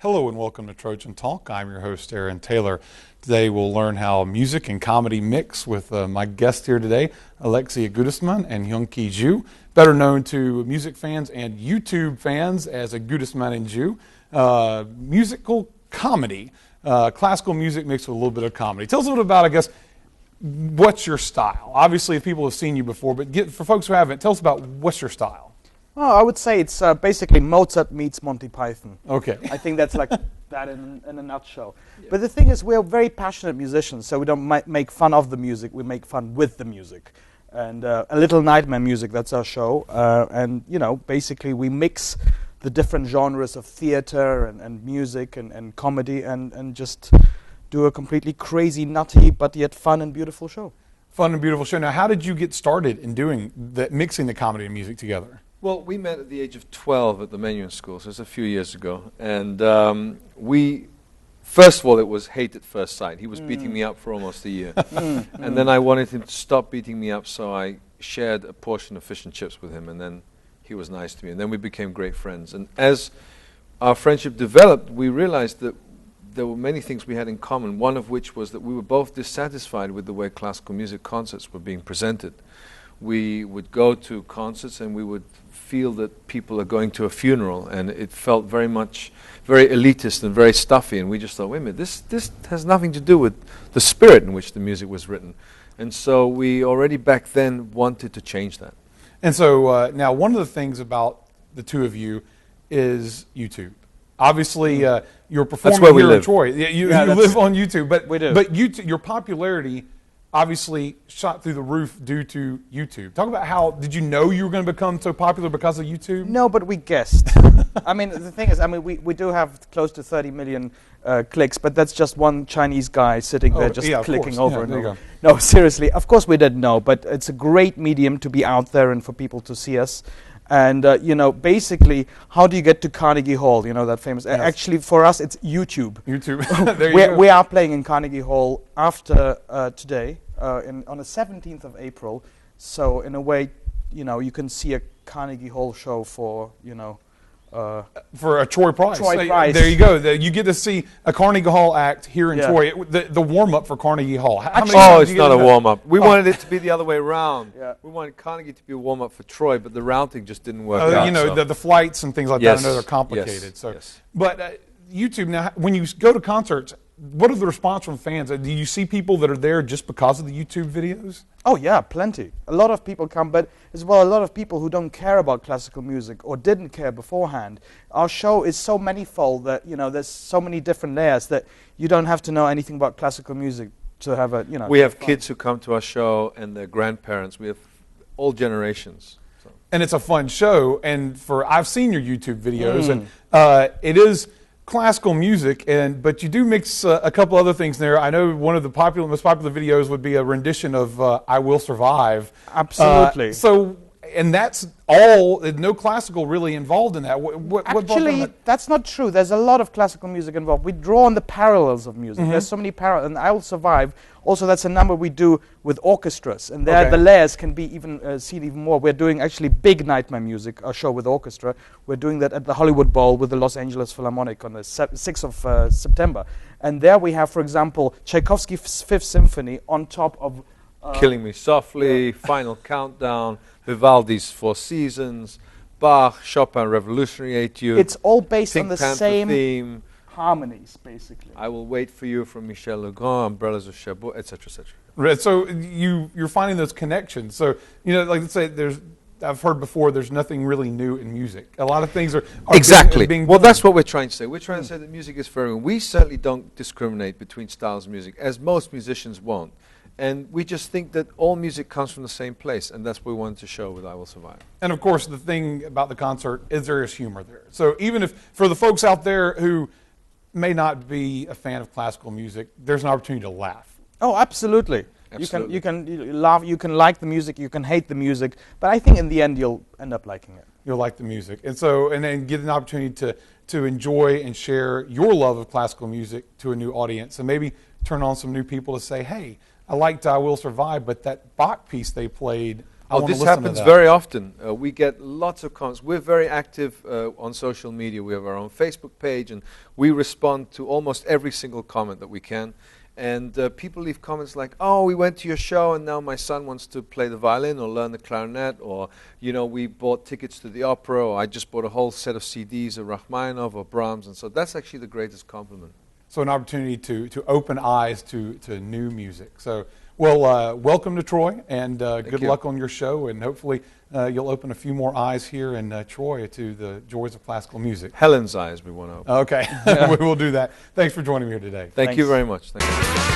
Hello and welcome to Trojan Talk. I'm your host, Aaron Taylor. Today we'll learn how music and comedy mix with my guest here today, Igudesman and Joo, better known to music fans and YouTube fans as Igudesman and Joo. Musical comedy, classical music mixed with a little bit of comedy. Tell us a little bit about, I guess, what's your style? Obviously, if people have seen you before, but for folks who haven't, tell us about what's your style. Oh, I would say it's basically Mozart meets Monty Python. Okay. I think that's like that in a nutshell. Yeah. But the thing is, we're very passionate musicians, so we don't make fun of the music, we make fun with the music. And A Little Nightmare Music, that's our show. And, you know, basically we mix the different genres of theater and music and comedy and just do a completely crazy, nutty, but yet fun and beautiful show. Fun and beautiful show. Now, how did you get started in mixing the comedy and music together? Well, we met at the age of 12 at the Menuhin School, so it's a few years ago. And first of all, it was hate at first sight. He was beating me up for almost a year. And then I wanted him to stop beating me up, so I shared a portion of fish and chips with him, and then he was nice to me. And then we became great friends. And as our friendship developed, we realized that there were many things we had in common, one of which was that we were both dissatisfied with the way classical music concerts were being presented. We would go to concerts and we would feel that people are going to a funeral, and it felt very elitist and very stuffy, and we just thought, wait a minute, this has nothing to do with the spirit in which the music was written. And so we already back then wanted to change that. And so now one of the things about the two of you is YouTube. Obviously, you're performing here in Troy. You live on YouTube, but YouTube, your popularity obviously shot through the roof due to YouTube. Talk about how, did you know you were going to become so popular because of YouTube? No, but we guessed. I mean, the thing is, we do have close to 30 million clicks, but that's just one Chinese guy sitting there just clicking over and over. No, seriously, of course we didn't know, but it's a great medium to be out there and for people to see us. And, you know, basically, how do you get to Carnegie Hall? You know, that famous... Yes. Actually, for us, it's YouTube. YouTube. There you go. We are playing in Carnegie Hall after today, on the 17th of April. So, in a way, you know, you can see a Carnegie Hall show for, you know... for a Troy price. Price. There you go. You get to see a Carnegie Hall act here in Troy. The warm-up for Carnegie Hall. It's not a warm-up. We wanted it to be the other way around. We wanted Carnegie to be a warm-up for Troy, but the routing just didn't work out. You know, the flights and things like that, I know they're complicated. But YouTube, now, when you go to concerts, what are the response from fans? Do you see people that are there just because of the YouTube videos? Oh yeah, plenty. A lot of people come, but as well a lot of people who don't care about classical music or didn't care beforehand. Our show is so manifold that, you know, there's so many different layers that you don't have to know anything about classical music to have a, you know. We have kids who come to our show and their grandparents. We have all generations. So. And it's a fun show. And I've seen your YouTube videos, and it is classical music, but you do mix a couple other things there. I know one of the most popular videos would be a rendition of "I Will Survive." Absolutely. And that's all. No classical really involved in that. Actually, that's not true. There's a lot of classical music involved. We draw on the parallels of music. There's so many parallels. And "I Will Survive." Also, that's a number we do with orchestras, and there the layers can be even seen even more. We're doing actually big Nightmare Music, a show with orchestra. We're doing that at the Hollywood Bowl with the Los Angeles Philharmonic on the 6th of September. And there we have, for example, Tchaikovsky's Fifth Symphony on top of... Killing Me Softly, Final Countdown, Vivaldi's Four Seasons, Bach, Chopin Revolutionary Etude. It's all based Pink on the Panther same theme. Harmonies, basically. I Will Wait for You from Michel Legrand, Umbrellas of Cherbourg, etc., etc. So you're finding those connections. So, you know, like let's say I've heard before, there's nothing really new in music. A lot of things are exactly. being Well, that's what we're trying to say. We're trying to say that music is for everyone. We certainly don't discriminate between styles of music, as most musicians won't. And we just think that all music comes from the same place, and that's what we wanted to show with "I Will Survive." And of course, the thing about the concert is there is humor there. So even if, for the folks out there who may not be a fan of classical music, there's an opportunity to laugh. Oh, absolutely. Absolutely. You can laugh, you can like the music, you can hate the music, but I think in the end you'll end up liking it. You'll like the music. And then get an opportunity to enjoy and share your love of classical music to a new audience, and maybe turn on some new people to say, hey, I liked "I Will Survive," but that Bach piece they played I want to this listen to happens that. very often. We get lots of comments. We're very active on social media. We have our own Facebook page, and we respond to almost every single comment that we can. And people leave comments like, "Oh, we went to your show, and now my son wants to play the violin or learn the clarinet," or, you know, "We bought tickets to the opera," or "I just bought a whole set of CDs of Rachmaninoff or Brahms." And so that's actually the greatest compliment. So an opportunity to open eyes to new music. So, well, welcome to Troy, and good luck on your show, and hopefully you'll open a few more eyes here in Troy to the joys of classical music. Helen's eyes we want to open. Okay, we will do that. Thanks for joining me here today. Thank you very much. Thank you.